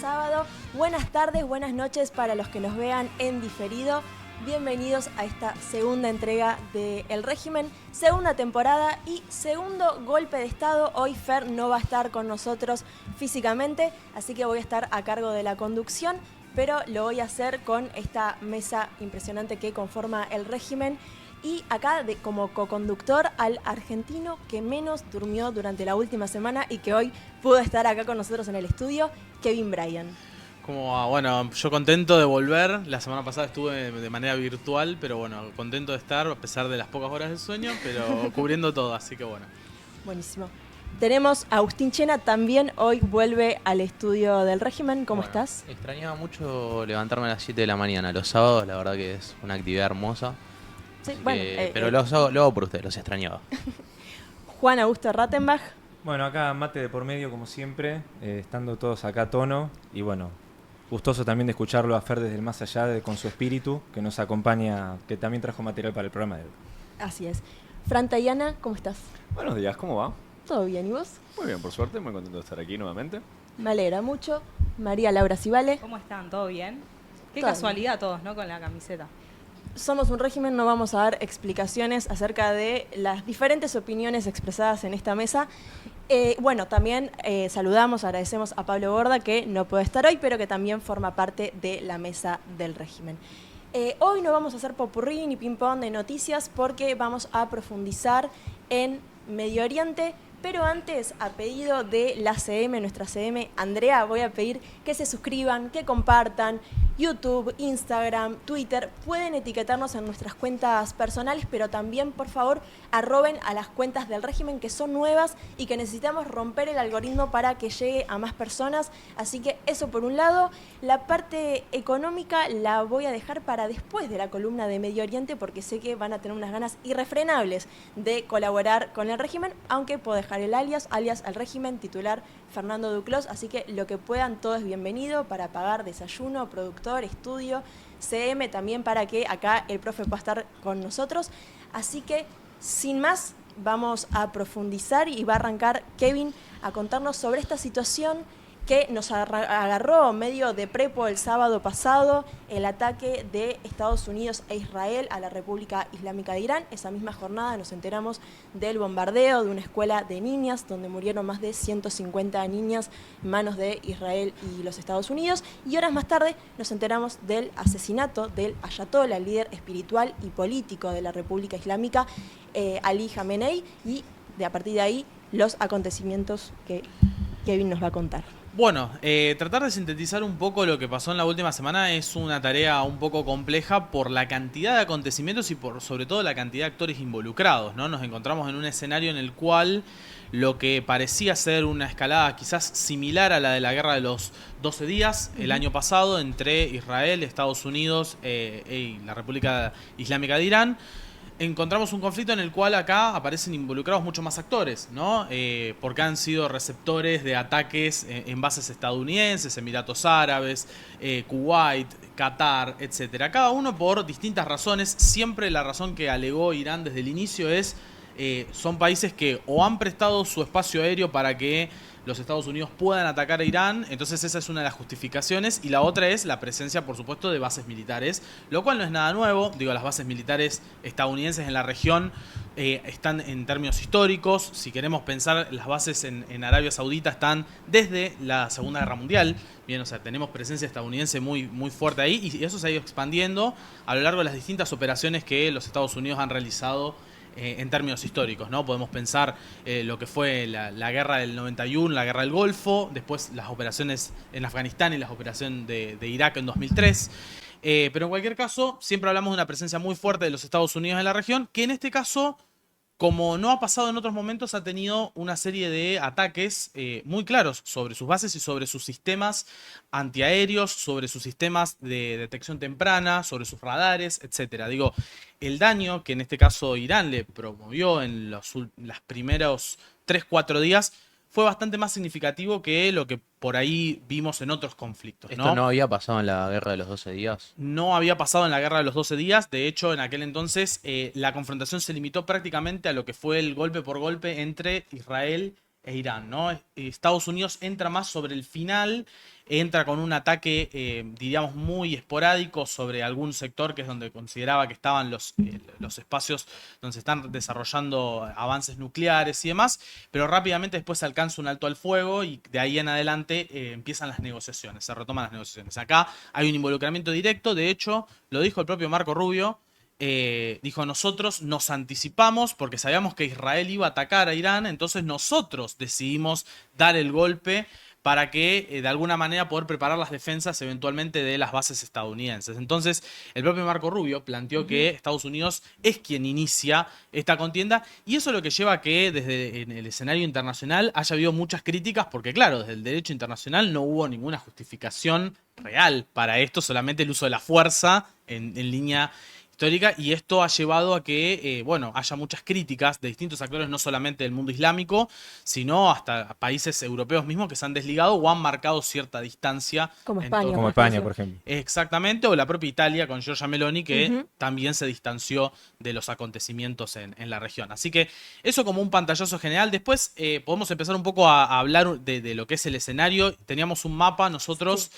sábado. Buenas tardes, buenas noches para los que nos vean en diferido. Bienvenidos a esta segunda entrega de El Régimen, segunda temporada y segundo golpe de estado. Hoy Fer no va a estar con nosotros físicamente, así que voy a estar a cargo de la conducción, pero lo voy a hacer con esta mesa impresionante que conforma El Régimen. Y acá como coconductor al argentino que menos durmió durante la última semana y que hoy pudo estar acá con nosotros en el estudio, Kevin Bryan. Como va? Bueno, yo contento de volver. La semana pasada estuve de manera virtual, pero bueno, contento de estar a pesar de las pocas horas de sueño, pero cubriendo todo, así que bueno. Buenísimo. Tenemos a Agustín Chena, también hoy vuelve al estudio del Régimen. ¿Cómo estás? Extrañaba mucho levantarme a las 7 de la mañana. Los sábados, la verdad que es una actividad hermosa. Sí, bueno, pero lo hago por ustedes, los extrañaba. Juan Augusto Rattenbach. Bueno, acá mate de por medio, como siempre, estando todos acá a tono. Y bueno, gustoso también de escucharlo a Fer desde el más allá, con su espíritu, que nos acompaña, que también trajo material para el programa de hoy. Así es. Fran Tayana, ¿cómo estás? Buenos días, ¿cómo va? ¿Todo bien? ¿Y vos? Muy bien, por suerte, muy contento de estar aquí nuevamente. Me alegra mucho. María Laura Civale. ¿Cómo están? ¿Todo bien? Qué Todo casualidad bien. Todos, ¿no? Con la camiseta. Somos un régimen, no vamos a dar explicaciones acerca de las diferentes opiniones expresadas en esta mesa. Bueno, también saludamos, agradecemos a Pablo Borda, que no puede estar hoy, pero que también forma parte de la mesa del régimen. Hoy no vamos a hacer popurrí ni ping-pong de noticias porque vamos a profundizar en Medio Oriente. Pero antes, a pedido de la CM, nuestra CM, Andrea, voy a pedir que se suscriban, que compartan YouTube, Instagram, Twitter. Pueden etiquetarnos en nuestras cuentas personales, pero también, por favor, arroben a las cuentas del régimen que son nuevas y que necesitamos romper el algoritmo para que llegue a más personas. Así que eso por un lado. La parte económica la voy a dejar para después de la columna de Medio Oriente porque sé que van a tener unas ganas irrefrenables de colaborar con el régimen, aunque puedo dejar el alias al régimen, titular Fernando Duclos, así que lo que puedan, todo es bienvenido para pagar desayuno, productor, estudio, CM también para que acá el profe pueda estar con nosotros. Así que, sin más, vamos a profundizar y va a arrancar Kevin a contarnos sobre esta situación que nos agarró medio de prepo el sábado pasado, el ataque de Estados Unidos e Israel a la República Islámica de Irán. Esa misma jornada nos enteramos del bombardeo de una escuela de niñas, donde murieron más de 150 niñas en manos de Israel y los Estados Unidos. Y horas más tarde nos enteramos del asesinato del ayatolá, el líder espiritual y político de la República Islámica, Ali Khamenei, y a partir de ahí los acontecimientos que Kevin nos va a contar. Bueno, tratar de sintetizar un poco lo que pasó en la última semana es una tarea un poco compleja por la cantidad de acontecimientos y por sobre todo la cantidad de actores involucrados, ¿no? Nos encontramos en un escenario en el cual lo que parecía ser una escalada quizás similar a la de la guerra de los 12 días el año pasado entre Israel, Estados Unidos y la República Islámica de Irán. Encontramos un conflicto en el cual acá aparecen involucrados muchos más actores, ¿no? Porque han sido receptores de ataques en bases estadounidenses, Emiratos Árabes, Kuwait, Qatar, etcétera. Cada uno por distintas razones. Siempre la razón que alegó Irán desde el inicio es son países que o han prestado su espacio aéreo para que los Estados Unidos puedan atacar a Irán, entonces esa es una de las justificaciones, y la otra es la presencia, por supuesto, de bases militares, lo cual no es nada nuevo. Digo, las bases militares estadounidenses en la región están en términos históricos. Si queremos pensar, las bases en Arabia Saudita están desde la Segunda Guerra Mundial. Bien, o sea, tenemos presencia estadounidense muy, muy fuerte ahí, y eso se ha ido expandiendo a lo largo de las distintas operaciones que los Estados Unidos han realizado en términos históricos, ¿no? Podemos pensar lo que fue la guerra del 91, la guerra del Golfo, después las operaciones en Afganistán y las operaciones de Irak en 2003. Pero en cualquier caso, siempre hablamos de una presencia muy fuerte de los Estados Unidos en la región, que en este caso, como no ha pasado en otros momentos, ha tenido una serie de ataques muy claros sobre sus bases y sobre sus sistemas antiaéreos, sobre sus sistemas de detección temprana, sobre sus radares, etcétera. Digo, el daño que en este caso Irán le promovió en los primeros 3-4 días fue bastante más significativo que lo que por ahí vimos en otros conflictos, ¿no? ¿Esto no había pasado en la guerra de los 12 días? No había pasado en la guerra de los 12 días. De hecho, en aquel entonces la confrontación se limitó prácticamente a lo que fue el golpe por golpe entre Israel e Irán, ¿no? Estados Unidos entra más sobre el final, entra con un ataque, diríamos, muy esporádico sobre algún sector que es donde consideraba que estaban los espacios donde se están desarrollando avances nucleares y demás, pero rápidamente después se alcanza un alto al fuego y de ahí en adelante empiezan las negociaciones, se retoman las negociaciones. Acá hay un involucramiento directo, de hecho, lo dijo el propio Marco Rubio. Dijo, nosotros nos anticipamos porque sabíamos que Israel iba a atacar a Irán, entonces nosotros decidimos dar el golpe para que de alguna manera poder preparar las defensas eventualmente de las bases estadounidenses. Entonces el propio Marco Rubio planteó que Estados Unidos es quien inicia esta contienda y eso es lo que lleva a que desde en el escenario internacional haya habido muchas críticas porque claro, desde el derecho internacional no hubo ninguna justificación real para esto, solamente el uso de la fuerza en línea histórica y esto ha llevado a que, bueno, haya muchas críticas de distintos actores, no solamente del mundo islámico, sino hasta países europeos mismos que se han desligado o han marcado cierta distancia. Como España, Como por España, ejemplo. por ejemplo. Exactamente, o la propia Italia con Giorgia Meloni, que también se distanció de los acontecimientos en la región. Así que eso como un pantallazo general. Después podemos empezar un poco a hablar de lo que es el escenario. Teníamos un mapa nosotros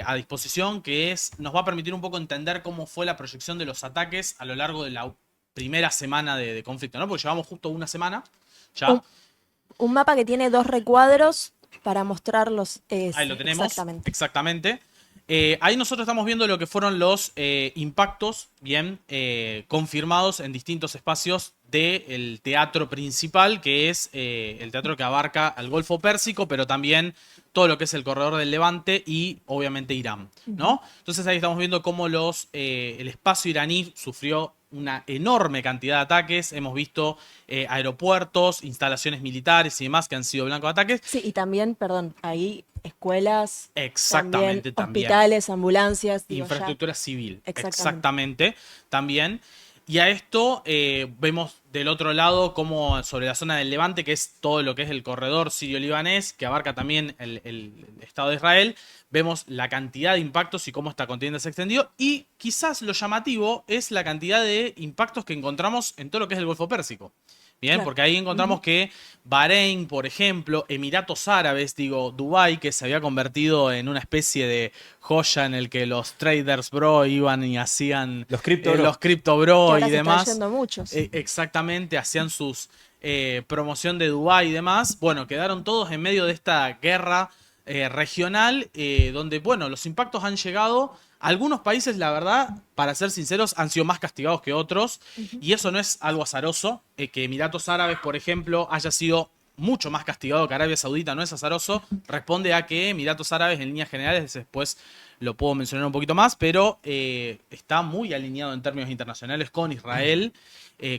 a disposición que nos va a permitir un poco entender cómo fue la proyección de los ataques a lo largo de la primera semana de conflicto, ¿no? Porque llevamos justo una semana ya. Un mapa que tiene 2 recuadros para mostrarlos. Ahí lo tenemos. Exactamente. Exactamente. Ahí nosotros estamos viendo lo que fueron los impactos, bien, confirmados en distintos espacios del teatro principal, que es el teatro que abarca al Golfo Pérsico, pero también todo lo que es el corredor del Levante y obviamente Irán, ¿no? Entonces ahí estamos viendo cómo el espacio iraní sufrió una enorme cantidad de ataques. Hemos visto aeropuertos, instalaciones militares y demás que han sido blanco de ataques. Sí, y también, perdón, ahí escuelas, Exactamente, también. hospitales, ambulancias. Digo, Infraestructura civil. Exactamente. Exactamente, también. Y a esto vemos del otro lado como sobre la zona del Levante, que es todo lo que es el corredor sirio-libanés, que abarca también el Estado de Israel, vemos la cantidad de impactos y cómo esta contienda se extendió. Y quizás lo llamativo es la cantidad de impactos que encontramos en todo lo que es el Golfo Pérsico. Bien, Claro. porque ahí encontramos que Bahrein, por ejemplo, Emiratos Árabes, Dubái, que se había convertido en una especie de joya en el que los traders bro iban y hacían Los cripto bro. los crypto Que bro ahora y se están demás. yendo muchos. Exactamente, hacían sus promoción de Dubái y demás. Bueno, quedaron todos en medio de esta guerra regional, donde, bueno, los impactos han llegado. Algunos países, la verdad, para ser sinceros, han sido más castigados que otros. Y eso no es algo azaroso. Que Emiratos Árabes, por ejemplo, haya sido mucho más castigado que Arabia Saudita, no es azaroso. Responde a que Emiratos Árabes, en líneas generales, después lo puedo mencionar un poquito más, pero está muy alineado en términos internacionales con Israel,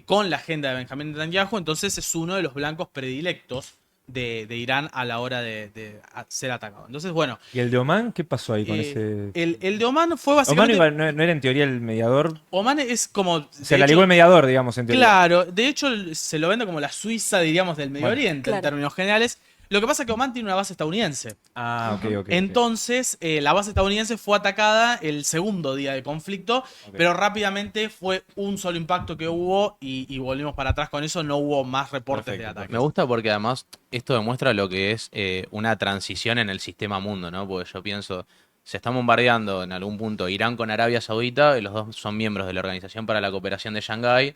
con la agenda de Benjamín Netanyahu. Entonces es uno de los blancos predilectos de Irán a la hora de ser atacado. Entonces, bueno. ¿Y el de Omán? ¿Qué pasó ahí con ese...? El de Omán fue Omán básicamente... no era en teoría el mediador. Omán es como... Se la ligó el mediador, digamos, en teoría. Claro, de hecho se lo vende como la Suiza, diríamos, del Medio Bueno, Oriente, claro. en términos generales. Lo que pasa es que Omán tiene una base estadounidense. Ah, ok. Entonces, la base estadounidense fue atacada el segundo día de conflicto, Ok. pero rápidamente fue un solo impacto que hubo y volvimos para atrás con eso, no hubo más reportes Perfecto, de ataques. Me gusta porque además esto demuestra lo que es una transición en el sistema mundo, ¿no? Porque yo pienso, se está bombardeando en algún punto Irán con Arabia Saudita, y los dos son miembros de la Organización para la Cooperación de Shanghái,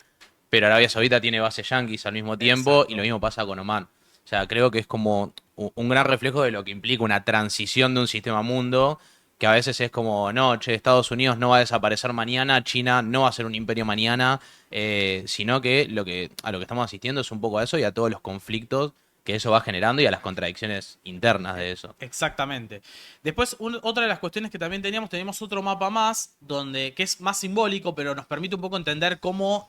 pero Arabia Saudita tiene bases yanquis al mismo tiempo. Exacto. Y lo mismo pasa con Omán. O sea, creo que es como un gran reflejo de lo que implica una transición de un sistema mundo, que a veces es como, no, che, Estados Unidos no va a desaparecer mañana, China no va a ser un imperio mañana, sino que a lo que estamos asistiendo es un poco a eso y a todos los conflictos que eso va generando y a las contradicciones internas de eso. Exactamente. Después, otra de las cuestiones que también teníamos otro mapa más, que es más simbólico, pero nos permite un poco entender cómo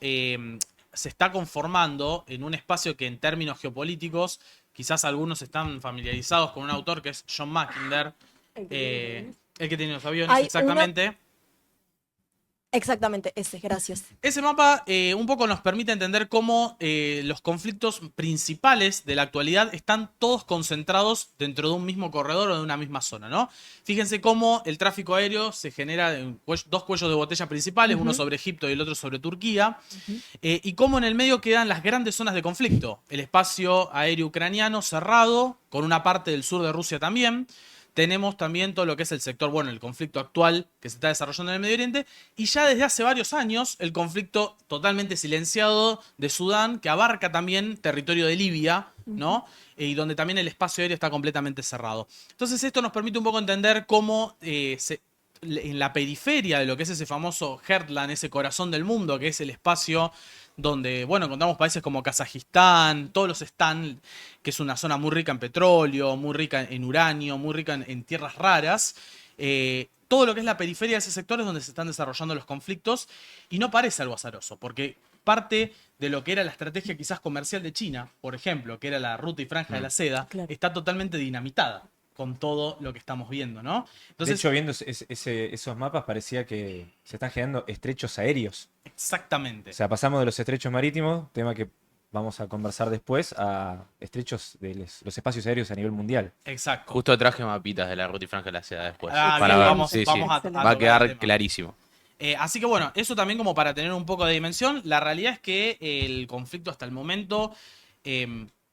se está conformando en un espacio que en términos geopolíticos, quizás algunos están familiarizados con un autor que es John Mackinder, el que tiene los aviones, Hay exactamente. Exactamente, ese, gracias. Ese mapa un poco nos permite entender cómo los conflictos principales de la actualidad están todos concentrados dentro de un mismo corredor o de una misma zona, ¿no? Fíjense cómo el tráfico aéreo se genera en dos cuellos de botella principales, uno sobre Egipto y el otro sobre Turquía, y cómo en el medio quedan las grandes zonas de conflicto. El espacio aéreo ucraniano cerrado, con una parte del sur de Rusia también. Tenemos también todo lo que es el sector, bueno, el conflicto actual que se está desarrollando en el Medio Oriente, y ya desde hace varios años el conflicto totalmente silenciado de Sudán, que abarca también territorio de Libia, ¿no? Y donde también el espacio aéreo está completamente cerrado. Entonces esto nos permite un poco entender cómo en la periferia de lo que es ese famoso Heartland, ese corazón del mundo, que es el espacio donde, bueno, encontramos países como Kazajistán, todos los están, que es una zona muy rica en petróleo, muy rica en uranio, muy rica en tierras raras. Todo lo que es la periferia de ese sector es donde se están desarrollando los conflictos y no parece algo azaroso, porque parte de lo que era la estrategia quizás comercial de China, por ejemplo, que era la ruta y franja de la seda, Claro. está totalmente dinamitada con todo lo que estamos viendo, ¿no? De Entonces, hecho, viendo esos mapas parecía que se están generando estrechos aéreos. exactamente. O sea, pasamos de los estrechos marítimos, tema que vamos a conversar después, a estrechos de los espacios aéreos a nivel mundial. Exacto. Justo traje mapitas de la ruta y franja de la seda después. Ah, para bien, ver. vamos- Sí, sí. vamos a Va a tocar el quedar tema. clarísimo. Así que bueno, eso también como para tener un poco de dimensión. La realidad es que el conflicto hasta el momento,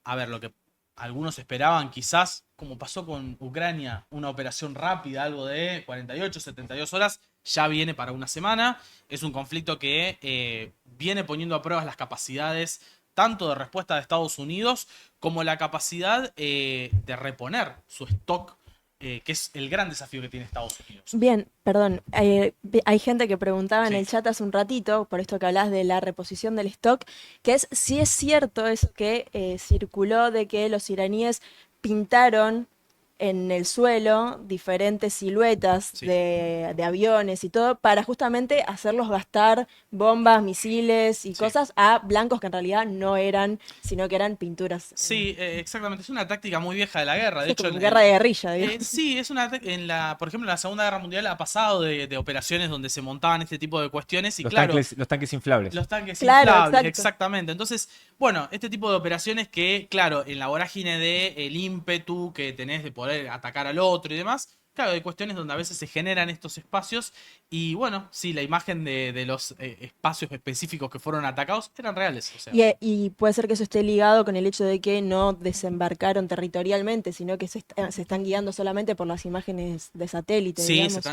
a ver, lo que algunos esperaban quizás, como pasó con Ucrania, una operación rápida, algo de 48, 72 horas, ya viene para una semana. Es un conflicto que viene poniendo a prueba las capacidades tanto de respuesta de Estados Unidos como la capacidad de reponer su stock, que es el gran desafío que tiene Estados Unidos. Bien, perdón. Hay gente que preguntaba en Sí. el chat hace un ratito, por esto que hablas de la reposición del stock, que es si es cierto eso que circuló de que los iraníes pintaron en el suelo diferentes siluetas Sí. de aviones y todo para justamente hacerlos gastar bombas, misiles y Sí. cosas a blancos que en realidad no eran, sino que eran pinturas. Sí, exactamente. Es una táctica muy vieja de la guerra. De Es hecho, como guerra de guerrilla, digo. sí, es una por ejemplo, en la Segunda Guerra Mundial ha pasado de operaciones donde se montaban este tipo de cuestiones y Los, claro, los tanques inflables. los tanques Claro, inflables, exacto. exactamente. Entonces, bueno, este tipo de operaciones que, claro, en la vorágine de el ímpetu que tenés de poder atacar al otro y demás, claro, hay cuestiones donde a veces se generan estos espacios y bueno, sí, la imagen de los espacios específicos que fueron atacados eran reales. O sea. Y puede ser que eso esté ligado con el hecho de que no desembarcaron territorialmente, sino que se están guiando solamente por las imágenes de satélite, Sí, digamos.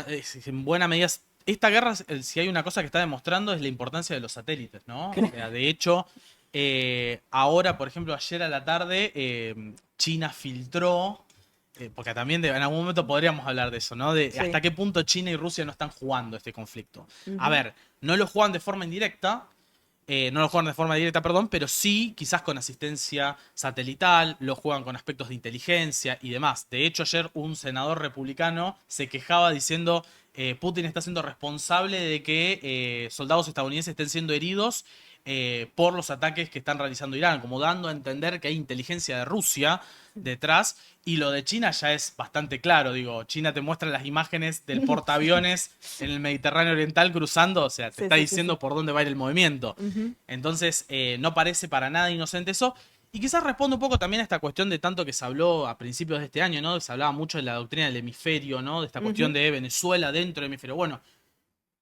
en buena medida. Esta guerra, si hay una cosa que está demostrando, es la importancia de los satélites, ¿no? O sea, de hecho, ahora, por ejemplo, ayer a la tarde, China filtró, porque también en algún momento podríamos hablar de eso, ¿no? De Sí. hasta qué punto China y Rusia no están jugando este conflicto. Ujú. A ver, no lo juegan de forma indirecta. No lo juegan de forma directa, perdón, pero sí quizás con asistencia satelital, lo juegan con aspectos de inteligencia y demás. De hecho, ayer un senador republicano se quejaba diciendo Putin está siendo responsable de que soldados estadounidenses estén siendo heridos por los ataques que están realizando Irán, como dando a entender que hay inteligencia de Rusia detrás. Y lo de China ya es bastante claro, digo, China te muestra las imágenes del portaaviones en el Mediterráneo Oriental cruzando, o sea, te Sí, está sí, sí, diciendo sí. por dónde va a ir el movimiento. Ujú. Entonces, no parece para nada inocente eso. Y quizás responde un poco también a esta cuestión de tanto que se habló a principios de este año, ¿no? Se hablaba mucho de la doctrina del hemisferio, ¿no? De esta cuestión Ujú. de Venezuela dentro del hemisferio. Bueno,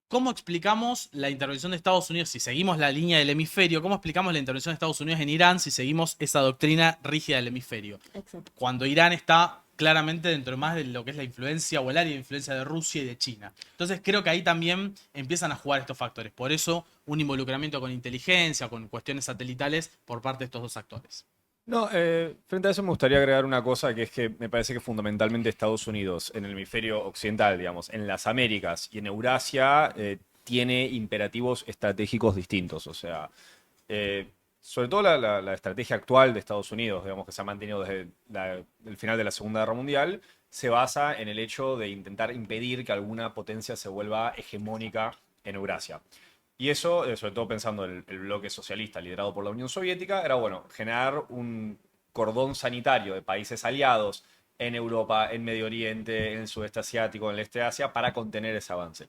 ¿cómo explicamos la intervención de Estados Unidos si seguimos la línea del hemisferio? ¿Cómo explicamos la intervención de Estados Unidos en Irán si seguimos esa doctrina rígida del hemisferio? Exacto. Cuando Irán está claramente dentro más de lo que es la influencia o el área de influencia de Rusia y de China. Entonces creo que ahí también empiezan a jugar estos factores. Por eso un involucramiento con inteligencia, con cuestiones satelitales por parte de estos dos actores. No, frente a eso me gustaría agregar una cosa que es que me parece que fundamentalmente Estados Unidos en el hemisferio occidental, digamos, en las Américas y en Eurasia, tiene imperativos estratégicos distintos. O sea, sobre todo la estrategia actual de Estados Unidos, digamos, que se ha mantenido desde el final de la Segunda Guerra Mundial, se basa en el hecho de intentar impedir que alguna potencia se vuelva hegemónica en Eurasia. Y eso, sobre todo pensando en el bloque socialista liderado por la Unión Soviética, era, bueno, generar un cordón sanitario de países aliados en Europa, en Medio Oriente, en el sudeste asiático, en el este de Asia, para contener ese avance.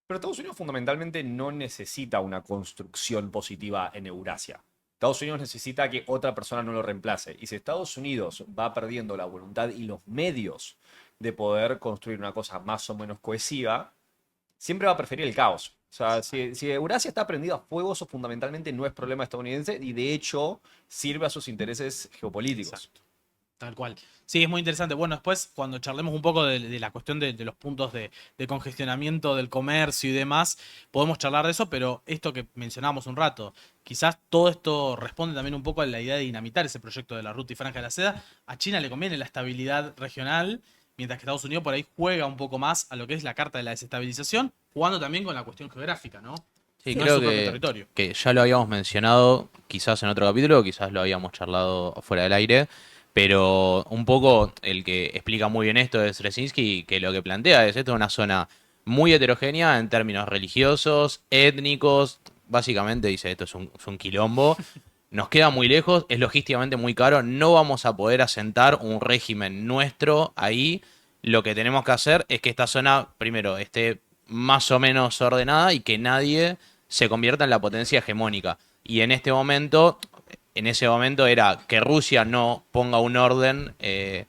Pero Estados Unidos fundamentalmente no necesita una construcción positiva en Eurasia. Estados Unidos necesita que otra persona no lo reemplace. Y si Estados Unidos va perdiendo la voluntad y los medios de poder construir una cosa más o menos cohesiva, siempre va a preferir el caos. O sea, si Eurasia está prendida a fuego, eso fundamentalmente no es problema estadounidense y de hecho sirve a sus intereses geopolíticos. Exacto. Tal cual. Sí, es muy interesante. Bueno, después cuando charlemos un poco de la cuestión de los puntos de congestionamiento del comercio y demás, podemos charlar de eso, pero esto que mencionábamos un rato, quizás todo esto responde también un poco a la idea de dinamitar ese proyecto de la Ruta y Franja de la Seda. A China le conviene la estabilidad regional, mientras que Estados Unidos por ahí juega un poco más a lo que es la carta de la desestabilización, jugando también con la cuestión geográfica, ¿no? Sí, No es creo su propio territorio. que ya lo habíamos mencionado quizás en otro capítulo, quizás lo habíamos charlado fuera del aire, pero un poco el que explica muy bien esto es Rezinski, que lo que plantea es esto es una zona muy heterogénea en términos religiosos, étnicos, básicamente dice esto es un quilombo, nos queda muy lejos, es logísticamente muy caro, no vamos a poder asentar un régimen nuestro ahí, lo que tenemos que hacer es que esta zona primero esté más o menos ordenada y que nadie se convierta en la potencia hegemónica. Y en este momento, en ese momento era que Rusia no ponga un orden en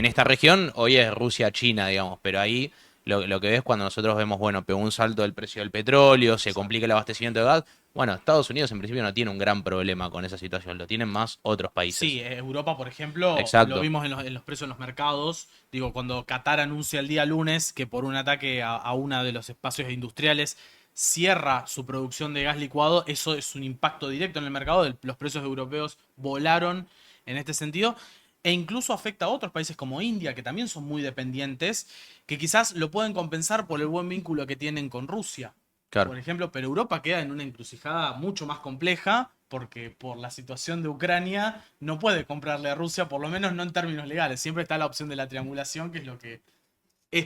esta región, hoy es Rusia-China, digamos, pero ahí lo que ves cuando nosotros vemos, bueno, pegó un salto del precio del petróleo, se complica el abastecimiento de gas, bueno, Estados Unidos en principio no tiene un gran problema con esa situación, lo tienen más otros países. Sí, Europa, por ejemplo, Exacto. lo vimos en los precios en los mercados. Digo, cuando Qatar anuncia el día lunes que por un ataque a uno de los espacios industriales cierra su producción de gas licuado, eso es un impacto directo en el mercado. Los precios europeos volaron en este sentido. E incluso afecta a otros países como India, que también son muy dependientes, que quizás lo pueden compensar por el buen vínculo que tienen con Rusia. Claro. Por ejemplo, pero Europa queda en una encrucijada mucho más compleja porque por la situación de Ucrania no puede comprarle a Rusia, por lo menos no en términos legales. Siempre está la opción de la triangulación, que es lo que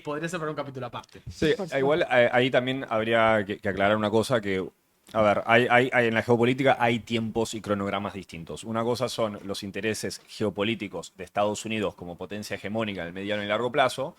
podría ser para un capítulo aparte. Sí, igual ahí también habría que aclarar una cosa que, a ver, en la geopolítica hay tiempos y cronogramas distintos. Una cosa son los intereses geopolíticos de Estados Unidos como potencia hegemónica en el mediano y largo plazo,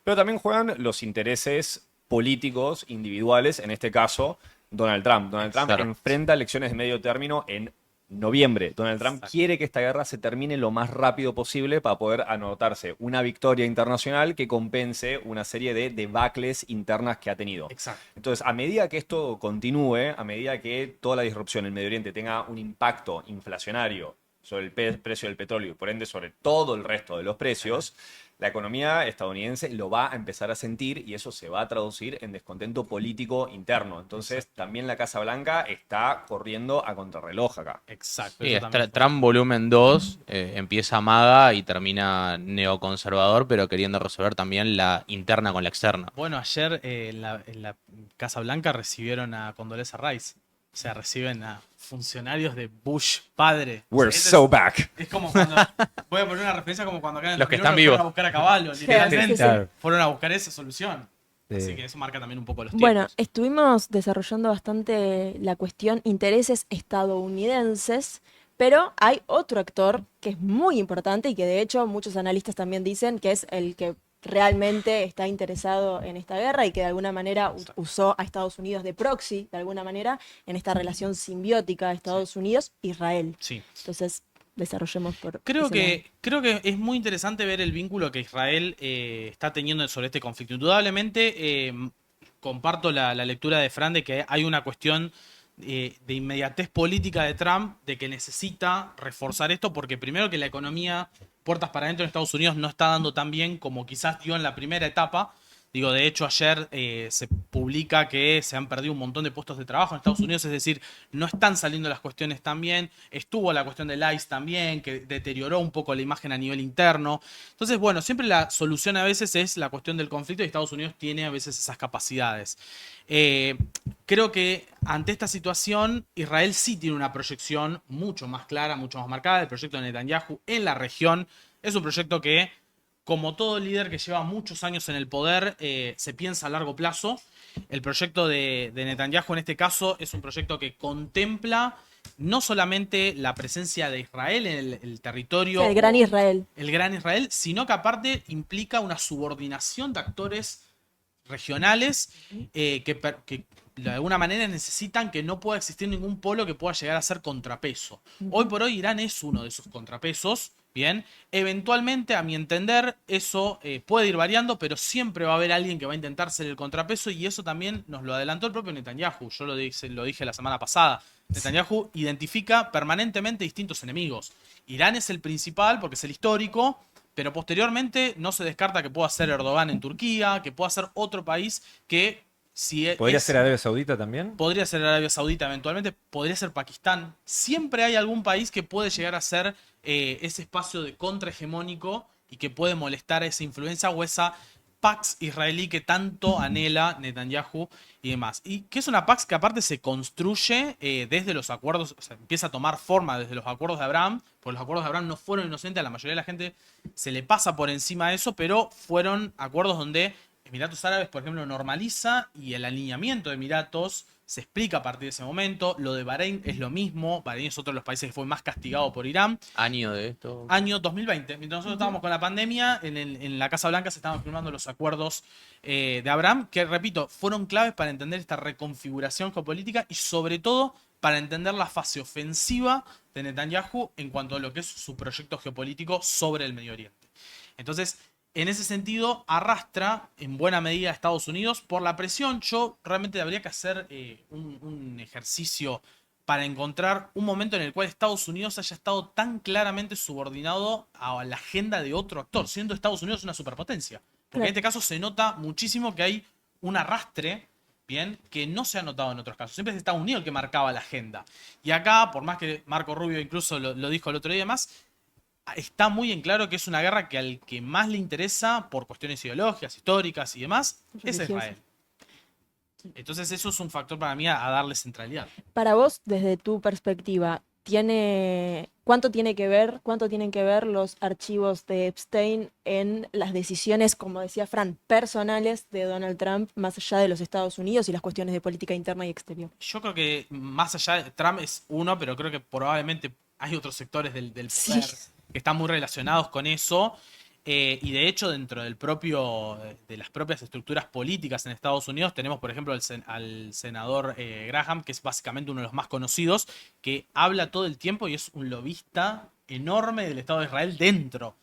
pero también juegan los intereses políticos individuales, en este caso Donald Trump. Donald Trump Claro. enfrenta elecciones de medio término en noviembre. Donald Trump Exacto. quiere que esta guerra se termine lo más rápido posible para poder anotarse una victoria internacional que compense una serie de debacles internas que ha tenido. Exacto. Entonces, a medida que esto continúe, a medida que toda la disrupción en Medio Oriente tenga un impacto inflacionario sobre el precio del petróleo y por ende sobre todo el resto de los precios, la economía estadounidense lo va a empezar a sentir y eso se va a traducir en descontento político interno. Entonces, también la Casa Blanca está corriendo a contrarreloj acá. Exacto. Sí, eso es también. Trump volumen 2, empieza maga y termina neoconservador, pero queriendo resolver también la interna con la externa. Bueno, ayer en la Casa Blanca recibieron a Condoleezza Rice. O sea, reciben a funcionarios de Bush padre. We're O sea, so back. es como cuando. Voy a poner una referencia como cuando acá en el Los que 2001 están vivos. fueron a buscar a Caballo, literalmente. Sí, sí. Claro. Fueron a buscar esa solución. Sí. Así que eso marca también un poco los Bueno, tiempos. estuvimos desarrollando bastante la cuestión intereses estadounidenses, pero hay otro actor que es muy importante y que de hecho muchos analistas también dicen que es el que realmente está interesado en esta guerra y que de alguna manera usó a Estados Unidos de proxy, de alguna manera, en esta relación simbiótica de Estados Unidos-Israel. Sí. Entonces, desarrollemos por Creo ese lado. que es muy interesante ver el vínculo que Israel está teniendo sobre este conflicto. Indudablemente, comparto la lectura de Fran de que hay una cuestión de inmediatez política de Trump, de que necesita reforzar esto, porque primero que la economía, puertas para adentro en Estados Unidos, no está dando tan bien como quizás dio en la primera etapa. Digo, de hecho, ayer se publica que se han perdido un montón de puestos de trabajo en Estados Unidos, es decir, no están saliendo las cuestiones tan bien. Estuvo la cuestión del ICE también, que deterioró un poco la imagen a nivel interno. Entonces, bueno, siempre la solución a veces es la cuestión del conflicto y Estados Unidos tiene a veces esas capacidades. Creo que ante esta situación, Israel sí tiene una proyección mucho más clara, mucho más marcada. El proyecto de Netanyahu en la región es un proyecto que, como todo líder que lleva muchos años en el poder, se piensa a largo plazo. El proyecto de Netanyahu en este caso es un proyecto que contempla no solamente la presencia de Israel en el territorio, El gran Israel. el gran Israel, sino que aparte implica una subordinación de actores regionales que de alguna manera necesitan que no pueda existir ningún polo que pueda llegar a ser contrapeso. Hoy por hoy Irán es uno de esos contrapesos, ¿bien? Eventualmente, a mi entender, eso puede ir variando, pero siempre va a haber alguien que va a intentar ser el contrapeso y eso también nos lo adelantó el propio Netanyahu. Yo lo dije la semana pasada. Netanyahu identifica permanentemente distintos enemigos. Irán es el principal porque es el histórico, pero posteriormente no se descarta que pueda ser Erdogan en Turquía, que pueda ser otro país que si ¿Podría ser Arabia Saudita también? podría ser Arabia Saudita eventualmente, podría ser Pakistán. Siempre hay algún país que puede llegar a ser ese espacio de contrahegemónico y que puede molestar esa influencia o esa Pax israelí que tanto anhela Netanyahu y demás. Y que es una Pax que aparte se construye desde los acuerdos, o sea, empieza a tomar forma desde los acuerdos de Abraham, porque los acuerdos de Abraham no fueron inocentes, a la mayoría de la gente se le pasa por encima de eso, pero fueron acuerdos donde Emiratos Árabes, por ejemplo, normaliza y el alineamiento de Emiratos se explica a partir de ese momento. Lo de Bahrein es lo mismo. Bahrein es otro de los países que fue más castigado por Irán. Año de esto. Año 2020. Mientras nosotros estábamos con la pandemia, en la Casa Blanca se estaban firmando los acuerdos de Abraham, que, repito, fueron claves para entender esta reconfiguración geopolítica y, sobre todo, para entender la fase ofensiva de Netanyahu en cuanto a lo que es su proyecto geopolítico sobre el Medio Oriente. Entonces, en ese sentido, arrastra en buena medida a Estados Unidos por la presión. Yo realmente habría que hacer un ejercicio para encontrar un momento en el cual Estados Unidos haya estado tan claramente subordinado a la agenda de otro actor, siendo Estados Unidos una superpotencia. Porque en este caso se nota muchísimo que hay un arrastre, bien, que no se ha notado en otros casos. Siempre es Estados Unidos el que marcaba la agenda. Y acá, por más que Marco Rubio incluso lo dijo el otro día más, está muy en claro que es una guerra que al que más le interesa, por cuestiones ideológicas, históricas y demás, es a Israel. Entonces eso es un factor para mí a darle centralidad. Para vos, desde tu perspectiva, ¿cuánto tienen que ver los archivos de Epstein en las decisiones, como decía Fran, personales de Donald Trump, más allá de los Estados Unidos y las cuestiones de política interna y exterior? Yo creo que más allá de Trump es uno, pero creo que probablemente hay otros sectores del poder Sí. que están muy relacionados con eso. Y de hecho, dentro de las propias estructuras políticas en Estados Unidos, tenemos, por ejemplo, al senador Graham, que es básicamente uno de los más conocidos, que habla todo el tiempo y es un lobista enorme del Estado de Israel dentro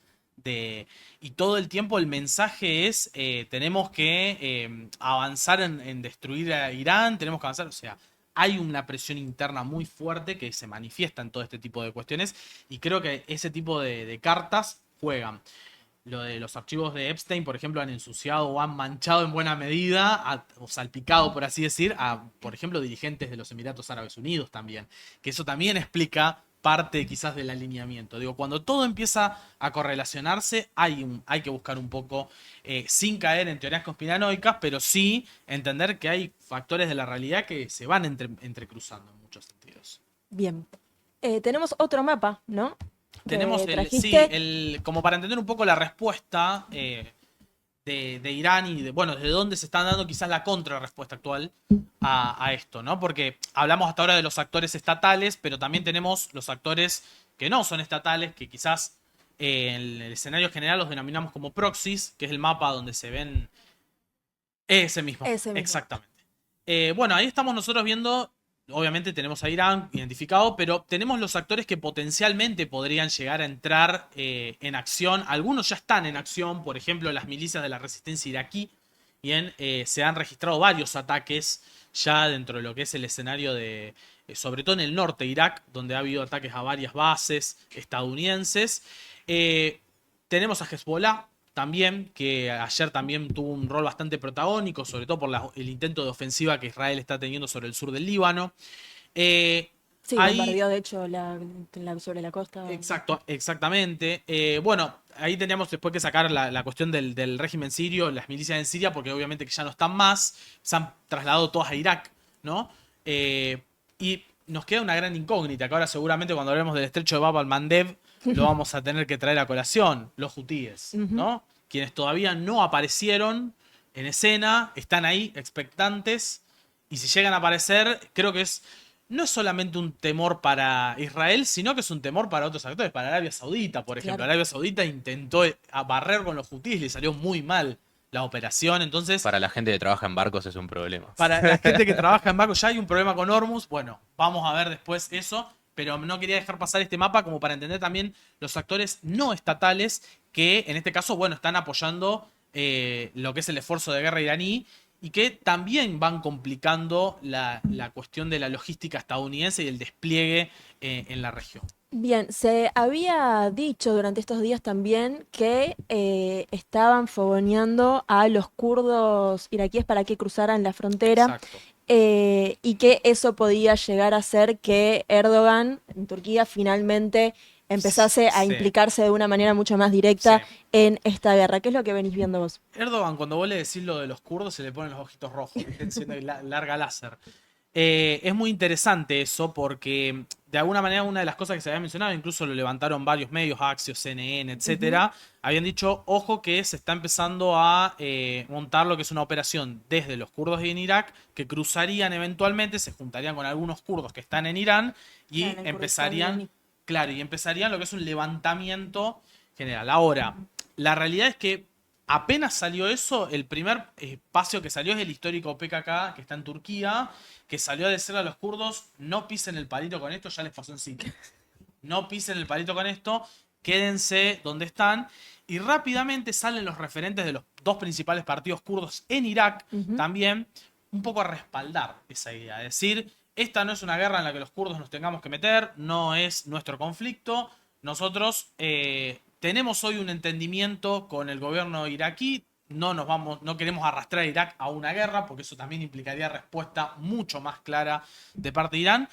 y todo el tiempo el mensaje es, tenemos que avanzar en destruir a Irán, tenemos que avanzar, o sea, hay una presión interna muy fuerte que se manifiesta en todo este tipo de cuestiones y creo que ese tipo de cartas juegan. Lo de los archivos de Epstein, por ejemplo, han ensuciado o han manchado en buena medida, o salpicado, por así decir, a, por ejemplo, dirigentes de los Emiratos Árabes Unidos también. Que eso también explica parte quizás del alineamiento. Digo, cuando todo empieza a correlacionarse, hay que buscar un poco, sin caer en teorías conspiranoicas, pero sí entender que hay factores de la realidad que se van entrecruzando en muchos sentidos. Bien. Tenemos otro mapa, ¿no? Tenemos como para entender un poco la respuesta de Irán y de dónde se está dando quizás la contrarrespuesta actual a esto, ¿no? Porque hablamos hasta ahora de los actores estatales, pero también tenemos los actores que no son estatales, que quizás en el escenario general los denominamos como proxies, que es el mapa donde se ven ese mismo. Exactamente. Ahí estamos nosotros viendo. Obviamente tenemos a Irán identificado, pero tenemos los actores que potencialmente podrían llegar a entrar en acción. Algunos ya están en acción, por ejemplo, las milicias de la resistencia iraquí. Bien, se han registrado varios ataques ya dentro de lo que es el escenario sobre todo en el norte de Irak, donde ha habido ataques a varias bases estadounidenses. Tenemos a Hezbollah también, que ayer también tuvo un rol bastante protagónico, sobre todo por el intento de ofensiva que Israel está teniendo sobre el sur del Líbano. Sí, bombardeó de hecho sobre la costa. Exactamente. Ahí teníamos después que sacar la cuestión del régimen sirio, las milicias en Siria, porque obviamente que ya no están más, se han trasladado todas a Irak, ¿no? Y nos queda una gran incógnita, que ahora seguramente cuando hablemos del estrecho de Bab al-Mandeb lo vamos a tener que traer a colación, los hutíes, ¿no? Quienes todavía no aparecieron en escena, están ahí expectantes, y si llegan a aparecer, creo que no es solamente un temor para Israel, sino que es un temor para otros actores, para Arabia Saudita, por ejemplo. Claro. Arabia Saudita intentó barrer con los hutíes y le salió muy mal la operación. Entonces, Para la gente que trabaja en barcos es un problema. para la gente que trabaja en barcos ya hay un problema con Hormuz. Bueno, vamos a ver después eso. Pero no quería dejar pasar este mapa como para entender también los actores no estatales que en este caso, bueno, están apoyando lo que es el esfuerzo de guerra iraní y que también van complicando la cuestión de la logística estadounidense y el despliegue en la región. Bien, se había dicho durante estos días también que estaban fogoneando a los kurdos iraquíes para que cruzaran la frontera. Exacto. Y que eso podía llegar a hacer que Erdogan en Turquía finalmente empezase a Sí. implicarse de una manera mucho más directa Sí. en esta guerra. ¿Qué es lo que venís viendo vos? Erdogan, cuando vos le decís lo de los kurdos, se le ponen los ojitos rojos, enciende larga láser. Es muy interesante eso porque, de alguna manera, una de las cosas que se había mencionado, incluso lo levantaron varios medios, Axios, CNN, etcétera, habían dicho, ojo que se está empezando a montar lo que es una operación desde los kurdos en Irak, que cruzarían eventualmente, se juntarían con algunos kurdos que están en Irán y Claro, en el empezarían, Kurdistán claro, y empezarían lo que es un levantamiento general. Ahora, la realidad es que apenas salió eso, el primer espacio que salió es el histórico PKK, que está en Turquía, que salió a decirle a los kurdos, no pisen el palito con esto, ya les pasó en Siria. No pisen el palito con esto, quédense donde están. Y rápidamente salen los referentes de los dos principales partidos kurdos en Irak también, un poco a respaldar esa idea. Es decir, esta no es una guerra en la que los kurdos nos tengamos que meter, no es nuestro conflicto. Nosotros tenemos hoy un entendimiento con el gobierno iraquí. No queremos arrastrar a Irak a una guerra, porque eso también implicaría respuesta mucho más clara de parte de Irán.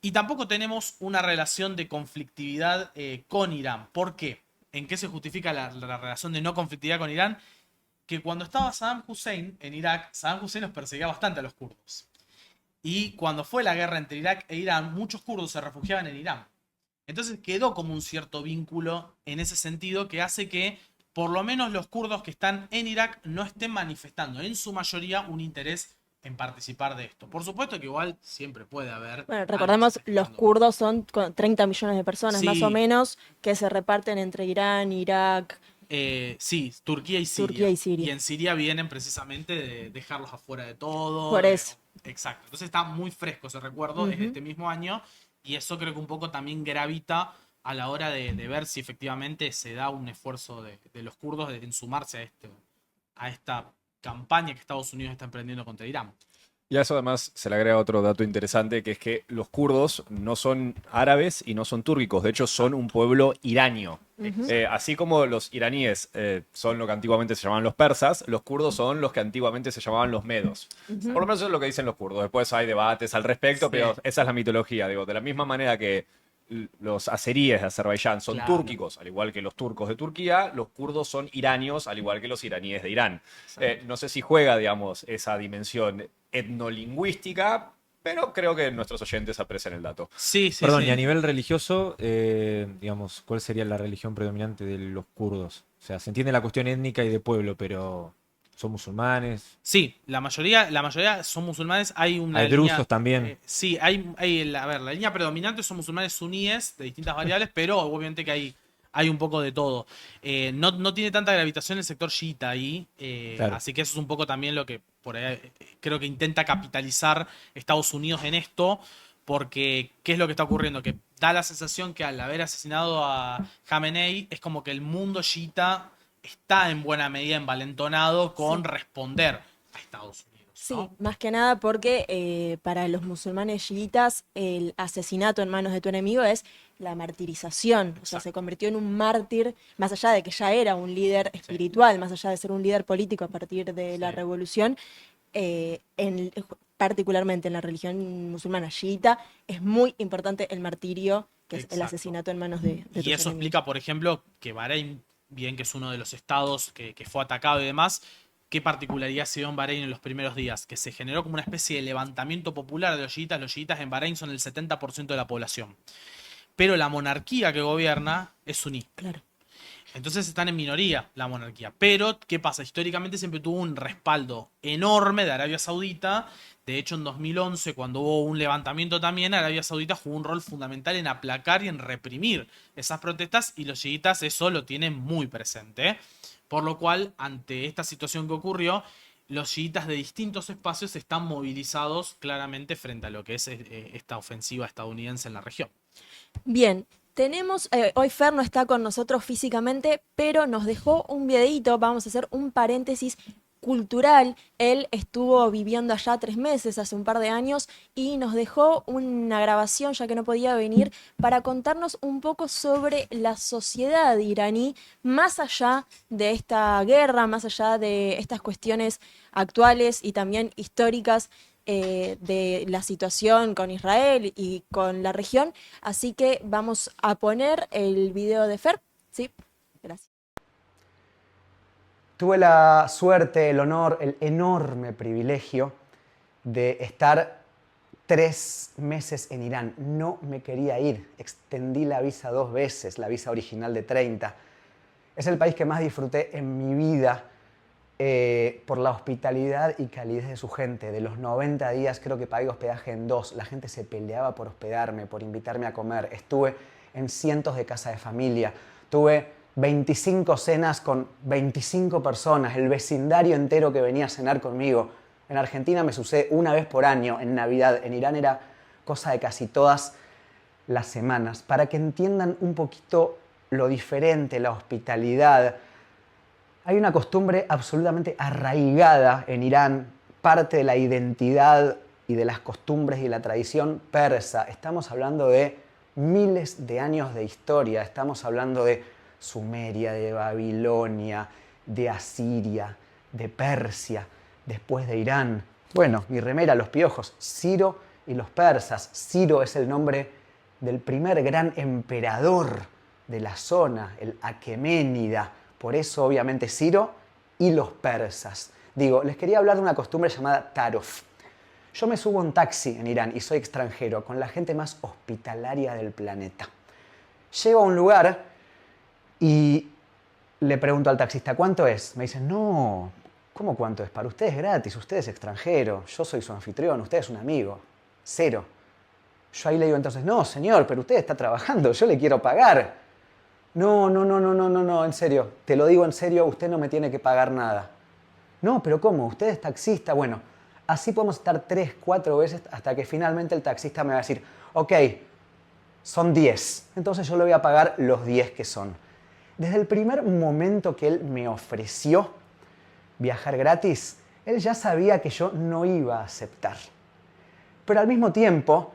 Y tampoco tenemos una relación de conflictividad con Irán. ¿Por qué? ¿En qué se justifica la relación de no conflictividad con Irán? Que cuando estaba Saddam Hussein en Irak, Saddam Hussein los perseguía bastante a los kurdos. Y cuando fue la guerra entre Irak e Irán, muchos kurdos se refugiaban en Irán. Entonces quedó como un cierto vínculo en ese sentido que hace que por lo menos los kurdos que están en Irak no estén manifestando en su mayoría un interés en participar de esto. Por supuesto que igual siempre puede haber... Bueno, recordemos, los kurdos son 30 millones de personas, Sí. más o menos, que se reparten entre Irán, Irak. Sí, Turquía y Siria. Turquía y Siria. Y en Siria vienen precisamente de dejarlos afuera de todo. Por eso. Exacto. Entonces está muy fresco ese recuerdo desde este mismo año. Y eso creo que un poco también gravita a la hora de ver si efectivamente se da un esfuerzo de los kurdos en sumarse a esta campaña que Estados Unidos está emprendiendo contra Irán. Y a eso además se le agrega otro dato interesante, que es que los kurdos no son árabes y no son túrquicos, de hecho son un pueblo iranio. Así como los iraníes son lo que antiguamente se llamaban los persas, los kurdos son los que antiguamente se llamaban los medos. Por lo menos eso es lo que dicen los kurdos. Después hay debates al respecto, Sí. pero esa es la mitología. Digo, de la misma manera que los azeríes de Azerbaiyán son Claro. túrquicos, al igual que los turcos de Turquía, los kurdos son iranios, al igual que los iraníes de Irán. No sé si juega, digamos, esa dimensión etnolingüística, pero creo que nuestros oyentes aprecian el dato. Sí, sí, Perdón, sí. y a nivel religioso, digamos, ¿cuál sería la religión predominante de los kurdos? O sea, se entiende la cuestión étnica y de pueblo, pero ¿son musulmanes? Sí, la mayoría son musulmanes. Hay una Hay línea, drusos también. sí, la línea predominante son musulmanes suníes de distintas variables, pero obviamente que hay un poco de todo. No tiene tanta gravitación el sector chiita ahí, Claro. así que eso es un poco también lo que por ahí creo que intenta capitalizar Estados Unidos en esto, porque ¿qué es lo que está ocurriendo? Que da la sensación que al haber asesinado a Khamenei es como que el mundo chiita está en buena medida envalentonado con responder a Estados Unidos. Sí, ¿no? más que nada porque para los musulmanes chiitas el asesinato en manos de tu enemigo es la martirización, o sea, Exacto. se convirtió en un mártir, más allá de que ya era un líder espiritual, más allá de ser un líder político a partir de la Sí. revolución, particularmente en la religión musulmana chiita, es muy importante el martirio, que es el Exacto. asesinato en manos de tus Y eso enemigos. explica, por ejemplo, que Bahrein, bien que es uno de los estados que fue atacado y demás, ¿qué particularidad se dio en Bahrein en los primeros días? Que se generó como una especie de levantamiento popular de los chiitas. Los chiitas en Bahrein son el 70% de la población. Pero la monarquía que gobierna es suní. Claro. Entonces están en minoría la monarquía. Pero, ¿qué pasa? Históricamente siempre tuvo un respaldo enorme de Arabia Saudita. De hecho, en 2011, cuando hubo un levantamiento también, Arabia Saudita jugó un rol fundamental en aplacar y en reprimir esas protestas. Y los chiitas eso lo tienen muy presente. Por lo cual, ante esta situación que ocurrió, los chiitas de distintos espacios están movilizados claramente frente a lo que es esta ofensiva estadounidense en la región. Bien, tenemos, hoy Fer no está con nosotros físicamente, pero nos dejó un videíto, vamos a hacer un paréntesis cultural. Él estuvo viviendo allá 3 meses, hace un par de años, y nos dejó una grabación, ya que no podía venir, para contarnos un poco sobre la sociedad iraní, más allá de esta guerra, más allá de estas cuestiones actuales y también históricas de la situación con Israel y con la región. Así que vamos a poner el video de Fer. Sí, gracias. Tuve la suerte, el honor, el enorme privilegio de estar 3 meses en Irán. No me quería ir. Extendí la visa 2 veces, la visa original de 30. Es el país que más disfruté en mi vida por la hospitalidad y calidez de su gente. De los 90 días creo que pagué hospedaje en 2. La gente se peleaba por hospedarme, por invitarme a comer. Estuve en cientos de casas de familia. Tuve 25 cenas con 25 personas, el vecindario entero que venía a cenar conmigo. En Argentina me sucede una vez por año, en Navidad. En Irán era cosa de casi todas las semanas. Para que entiendan un poquito lo diferente, la hospitalidad, hay una costumbre absolutamente arraigada en Irán, parte de la identidad y de las costumbres y la tradición persa. Estamos hablando de miles de años de historia, estamos hablando de Sumeria, de Babilonia, de Asiria, de Persia, después de Irán. Bueno, mi remera, los piojos, Ciro y los persas. Ciro es el nombre del primer gran emperador de la zona, el Aqueménida. Por eso, obviamente, Ciro y los persas. Digo, les quería hablar de una costumbre llamada tarof. Yo me subo en taxi en Irán y soy extranjero, con la gente más hospitalaria del planeta. Llego a un lugar y le pregunto al taxista, ¿cuánto es? Me dicen, no, ¿cómo cuánto es? Para usted es gratis, usted es extranjero, yo soy su anfitrión, usted es un amigo. 0. Yo ahí le digo entonces, no, señor, pero usted está trabajando, yo le quiero pagar. No, en serio, te lo digo en serio, usted no me tiene que pagar nada. No, pero ¿cómo? ¿Usted es taxista? Bueno, así podemos estar 3, 4 veces hasta que finalmente el taxista me va a decir, ok, son 10, entonces yo le voy a pagar los 10 que son. Desde el primer momento que él me ofreció viajar gratis, él ya sabía que yo no iba a aceptar. Pero al mismo tiempo,